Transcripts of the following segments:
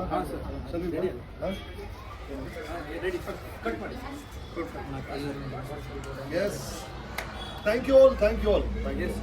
ಹಾಂ ಸರ್ ಸರಿ ಹಾಂ ರೆಡಿ ಕಟ್ ಮಾಡಿ yes thank you all thank you all yes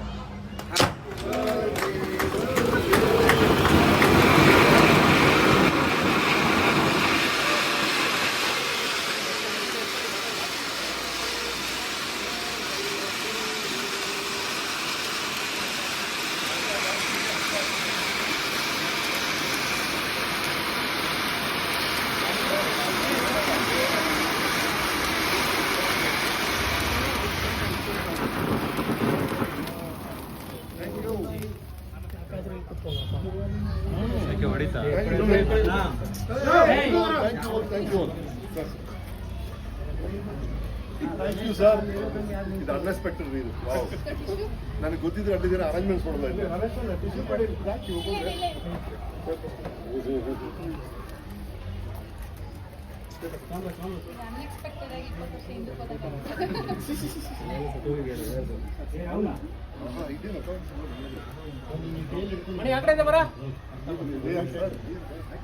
ಹೊಡಿತಾ ಥ್ಯಾಂಕ್ ಯು ಸರ್ ಇದು ಅನ್ಎಕ್ಸ್ಪೆಕ್ಟೆಡ್ ರೀ ಇದು ವಾವ್ ನನಗೆ ಗೊತ್ತಿದ್ರೆ ಅಲ್ಲಿ ಜನ ಅರೇಂಜ್ಮೆಂಟ್ಸ್ ಮಾಡಲ್ಲ ಮಣಿ ಆ ಕಡೆ ಬರ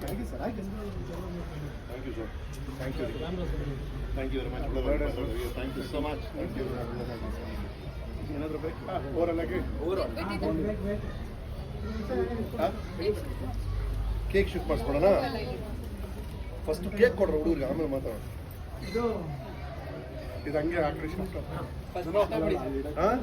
thank you sir thank you thank you very much thank you so much thank you ಏನಾದರೂ ಬೇಕಾ ಓವರಲ್ಲಾಗಿ ಕೇಕ್ ಶಿಫ್ಟ್ ಮಾಡಿಸ್ಕೊಡೋಣ ಫಸ್ಟ್ ಕೇಕ್ ಕೊಡ್ರಿ ಹುಡುಗರಿಗೆ ಆಮೇಲೆ ಮಾತಾಡೋಣ ಇದು ಹಂಗೆ ಆ ಕಡೆ ಶಿಫ್ಟ್ ಹಾಂ